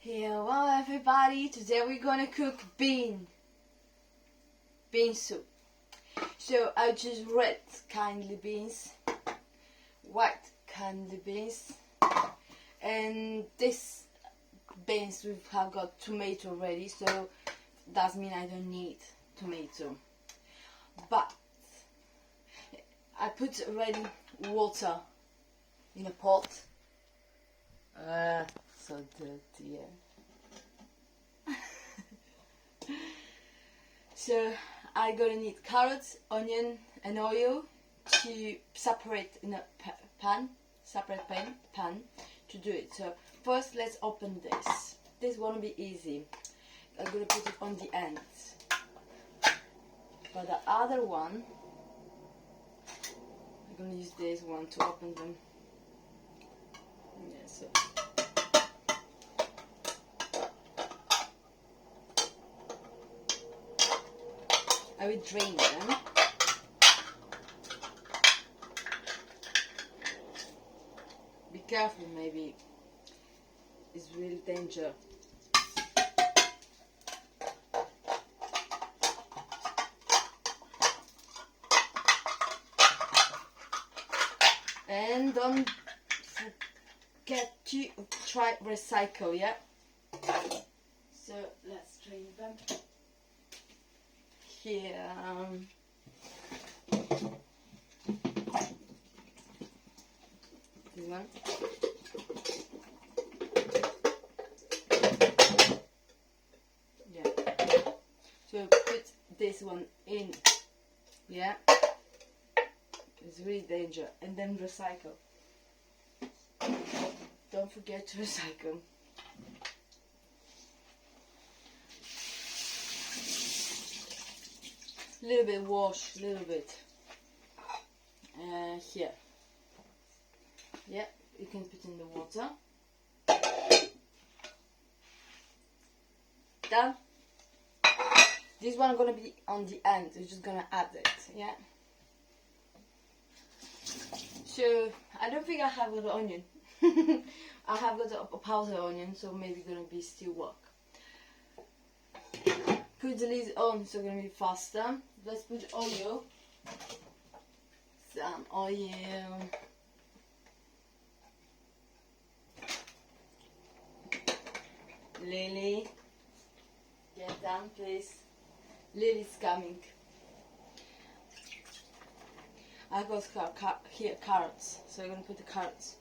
Hello everybody, today we're gonna cook bean soup. So I choose red kindly beans, white kindly beans, and this beans we have got tomato ready, so that means I don't need tomato. But I put already water in a pot. So dirty, yeah. So I gonna need carrots, onion, and oil to separate in a separate pan to do it. So first let's open this. This won't be easy. I'm gonna put it on the end. But the other one, I'm gonna use this one to open them. Yeah, so. I will drain them. Be careful, maybe it's real danger. And don't forget to try recycle, yeah? So let's drain them. Here, this one. Yeah. So put this one in. Yeah. It's really danger. And then recycle. Don't forget to recycle. Little bit wash, little bit. Here. Yeah, you can put in the water. Done. This one gonna be on the end. We're just gonna add it. Yeah. So I don't think I have got onion. I have got a powder onion, so maybe gonna be still work. Put the lid on, so it's gonna be faster. Let's put oil. Some oil. Lily, get down, please. Lily's coming. I got here carrots, so I'm gonna put the carrots.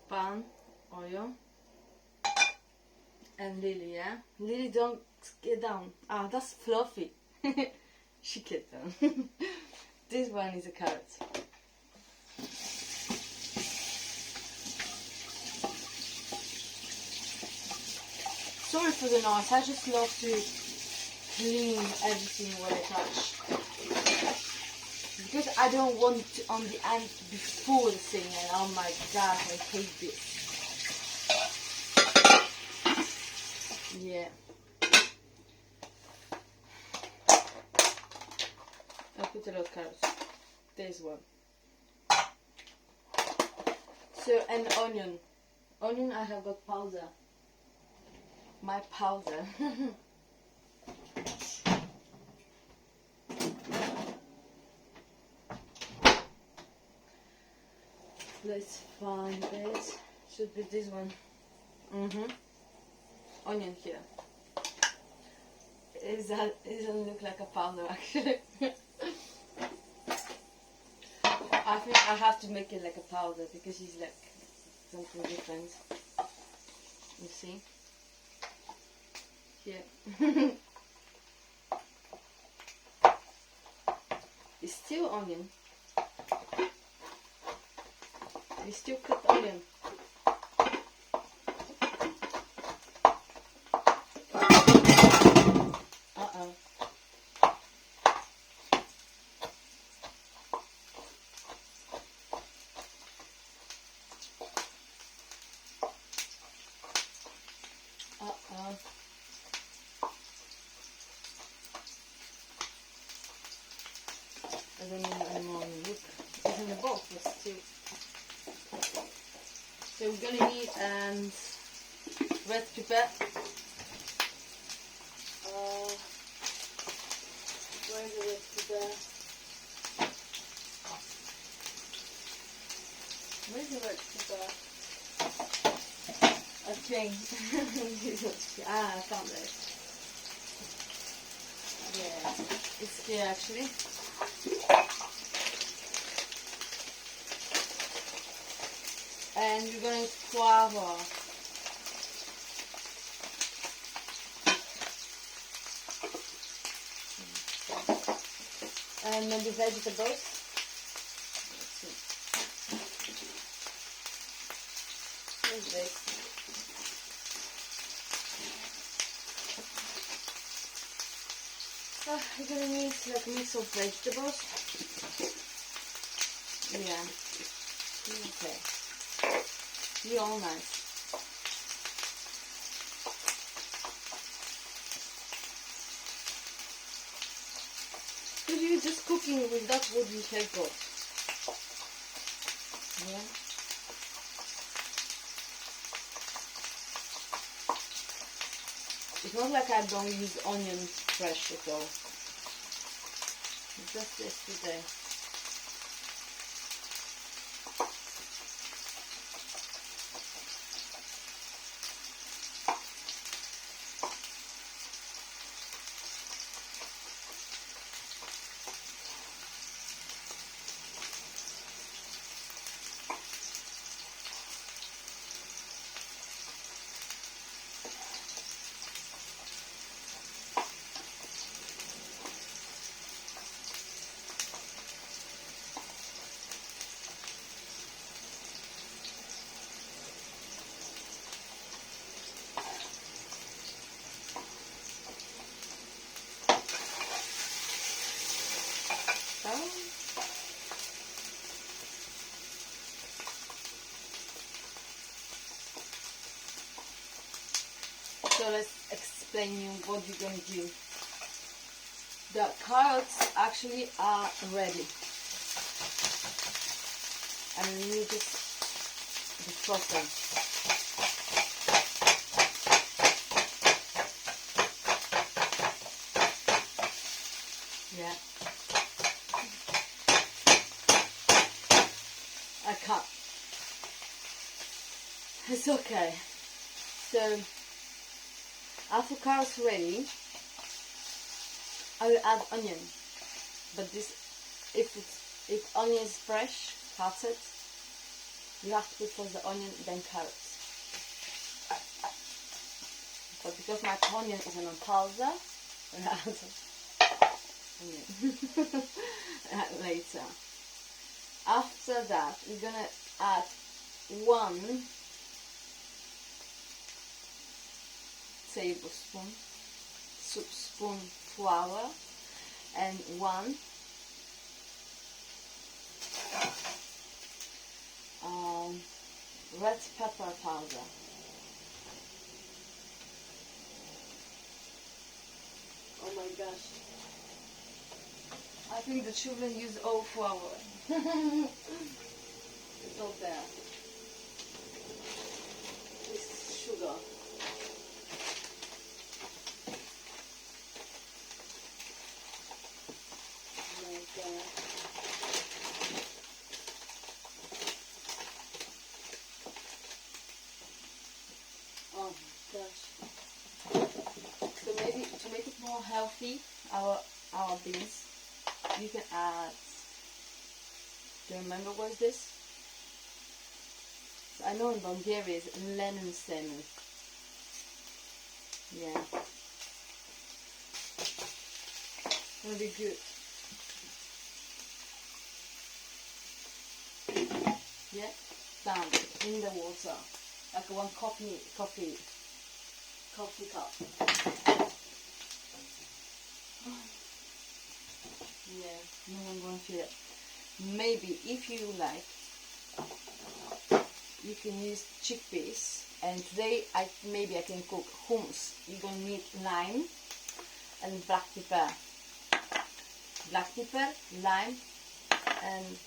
Pan, oil, and Lily, yeah? Lily, don't get down. Ah, that's fluffy. She get down. This one is a carrot. Sorry for the noise, I just love to clean everything what I touch. Because I don't want it on the end before the thing, and oh my god, I hate this. Yeah. I put a lot of carrots. This one. So, and onion. Onion I have got powder. My powder. Let's find it. Should be this one. Onion here. It doesn't look like a powder actually. I think I have to make it like a powder because it's like something different. You see? Here. It's still onion. We still cook onion. Uh-oh. Uh-oh. I don't need any more. Look. So we're gonna need red pepper. Where is the red pepper? Where's the red pepper? I think. I found it. Yeah, it's here actually. And we're going to poivre. And then the vegetables. Let's see. What's this? You're gonna need like a mix of vegetables. Yeah. Okay. Be all nice. If you're just cooking with that what you have got. Yeah. It's not like I don't use onion fresh at all. It's just yesterday. So let's explain you what you're going to do. The carrots actually are ready. And you just defrost them. Yeah. I can't. It's okay. So after carrots ready, I will add onion. But this, if onion is fresh, cut it. You have to put first the onion, then carrots. But because my onion is on pulsa, I'll add onion later. After that, we're gonna add 1 tablespoon, soup spoon flour, and 1 red pepper powder. Oh my gosh. I think the children use all flour. It's all there. It's sugar. Oh my gosh. So maybe to make it more healthy, our beans, you can add, do you remember what is this? So I know in Bulgaria it's lemon salmon. Yeah. It'll be good. Yeah, down in the water, like 1 coffee cup. Yeah, no one gonna feel it. Maybe if you like, you can use chickpeas. And today maybe I can cook hummus. You're gonna need lime and black pepper. Black pepper, lime, and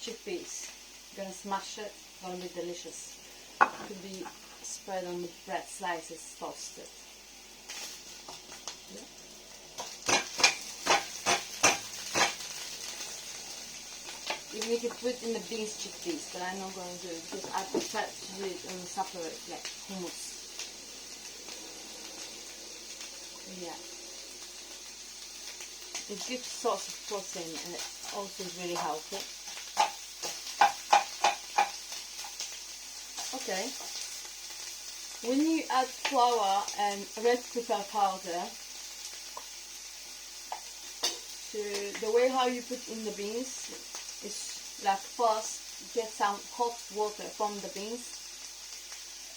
chickpeas. Gonna smash it. Gonna be delicious. could be spread on the bread slices toasted. Yeah. You can put in the beans chickpeas, but I'm not going to do it because I prefer to do it on separate, like hummus. Yeah. It's a good source of protein and it also is really healthy. Okay. When you add flour and red pepper powder, to the way how you put in the beans is like first get some hot water from the beans,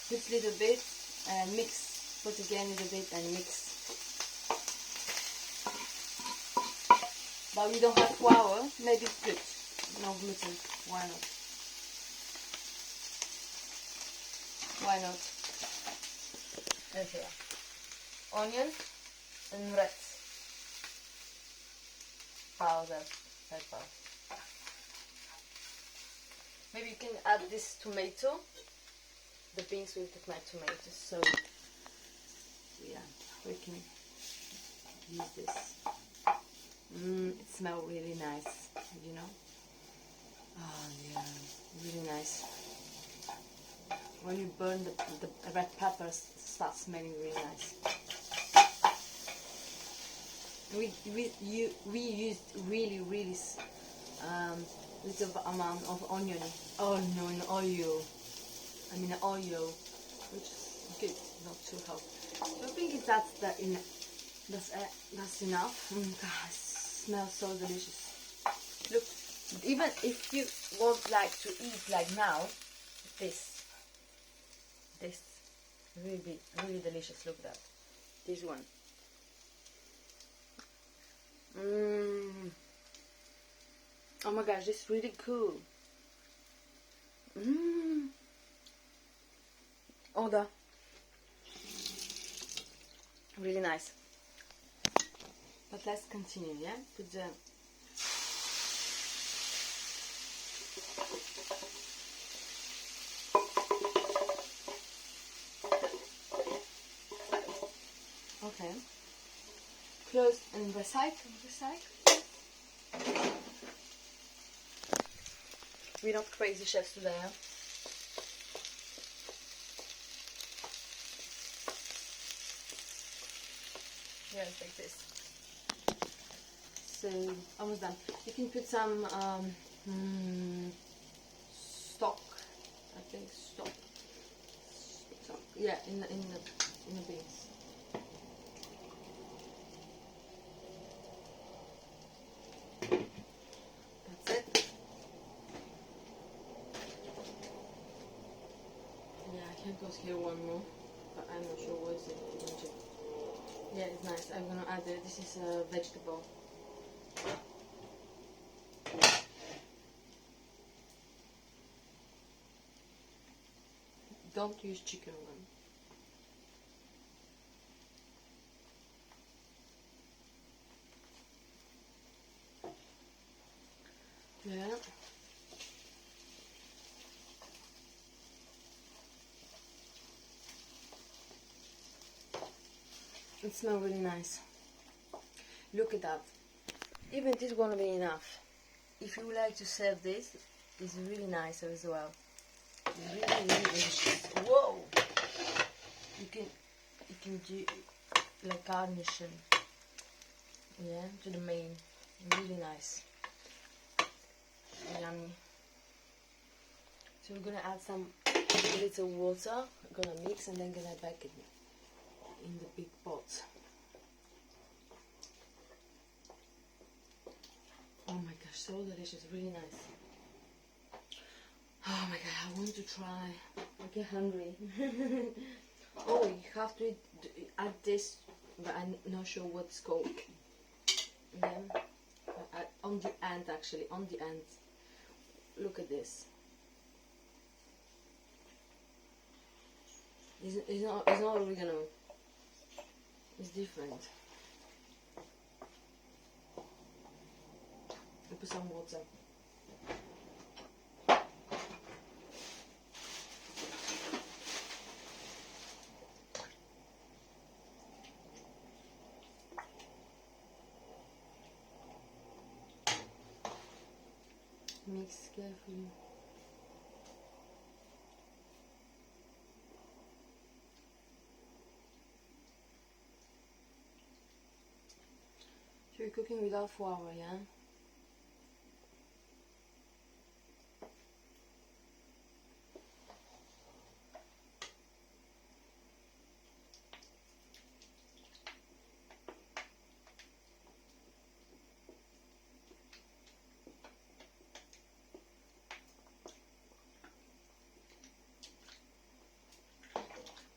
put a little bit and mix, put again a little bit and mix. But we don't have flour, maybe it's good. No gluten, why not? Why not? And here, onion and red powder, pepper. Maybe you can add this tomato, the beans with my tomatoes, so yeah, we can use this. It smells really nice, you know? Oh yeah, really nice. When you burn the red peppers, it starts smelling really nice. We used really little amount of onion. Oh no, in oil. I mean oil, which is good, not too hot. So I think that's enough. God, it smells so delicious. Look, even if you would like to eat like now, this really delicious. Look at that. This one. Oh my gosh, this is really cool. Order. Really nice. But let's continue, yeah? Put the okay. Close and recycle. We're not crazy chefs today, huh? Yeah, it's like this. So, almost done. You can put some stock, I think stock. Yeah, in the beans. That's it. Yeah, I can put here one more, but I'm not sure what is it. Yeah, it's nice. I'm gonna add it. This is a vegetable. Don't use chicken one. Yeah. It smells really nice. Look at that. Even this is gonna be enough. If you would like to serve this, it's really nice as well. Really delicious. Whoa! You can do like garnishing. Yeah, to the main. Really nice. Yummy. So we're gonna add some little water. We're gonna mix and then gonna bake it in the big pot. Oh my gosh, so delicious, really nice. Oh my god, I want to try. I get hungry. Oh, you have to add this, but I'm not sure what it's called. Then on the end, actually, on the end. Look at this. It's not oregano. It's different. I put some water. Mix carefully. So you're cooking without flour, yeah?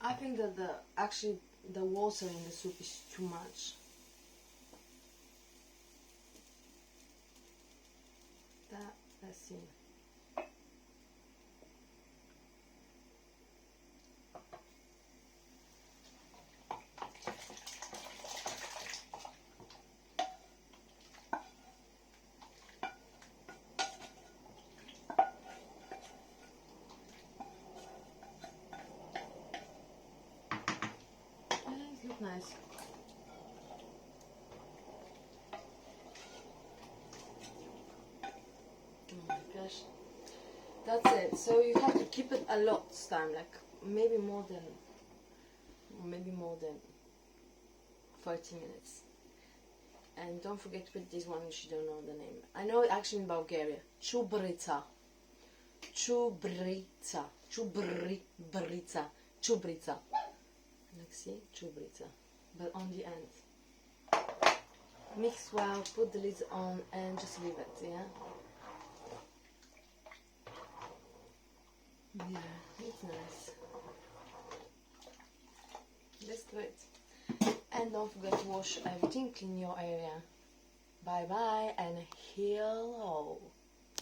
I think that the water in the soup is too much. Let's see. It looks nice. Oh my gosh. That's it. So you have to keep it a lot this time, like maybe more than 30 minutes. And don't forget to put this one if you don't know the name. I know it actually in Bulgaria. Chubrica. Chubrica. Chubrica. Chubrica. Like see? Chubrica. But on the end. Mix well, put the lid on and just leave it, yeah? Yeah, it's nice. Let's do it. And don't forget to wash everything, clean your area. Bye bye and hello.